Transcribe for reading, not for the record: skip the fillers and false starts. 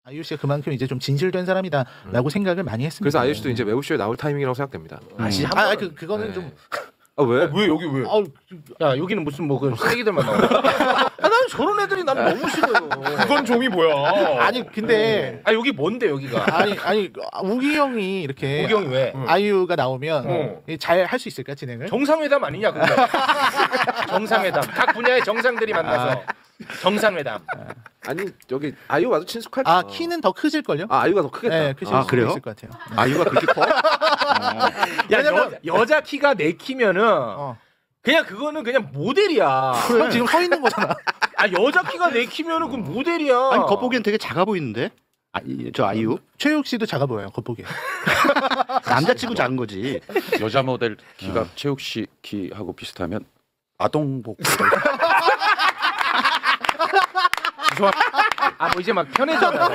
아이유 씨가 그만큼 이제 좀 진실된 사람이다라고 생각을 많이 했습니다. 그래서 아이유 씨도 이제 매부쇼에 나올 타이밍이라고 생각됩니다. 그거는 좀. 아 왜? 왜 여기 왜? 야 여기는 무슨 뭐 그 쓰레기들만 나와. 난 저런 애들이 난 너무 싫어요. 그건 좀이 뭐야? 아니 근데 여기 뭔데 여기가? 아니 우기 형이 이렇게 우기 형이 왜? 아이유가 나오면 잘 할 수 있을까 진행을? 정상회담 아니냐 근데? 정상회담. 각 분야의 정상들이 만나서 정상회담. 아니 여기 아이유 와도 친숙할. 키는 더 크실 걸요? 아이유가 더 크겠다. 네, 크실 수 그래요? 있을 것 같아요. 아이유가 그렇게 커? 여자 키가 4키면은 그냥 그거는 그냥 모델이야. 그럼 지금 서 있는 거잖아. 여자 키가 4키면은 그 모델이야. 아니 겉보기엔 되게 작아 보이는데? 저 아이유? 최욱 씨도 작아 보여요 겉보기에. 남자치고 작은 거지. 여자 모델 키가 최욱 씨 키하고 비슷하면 아동복. 뭐 이제 막 편해졌나?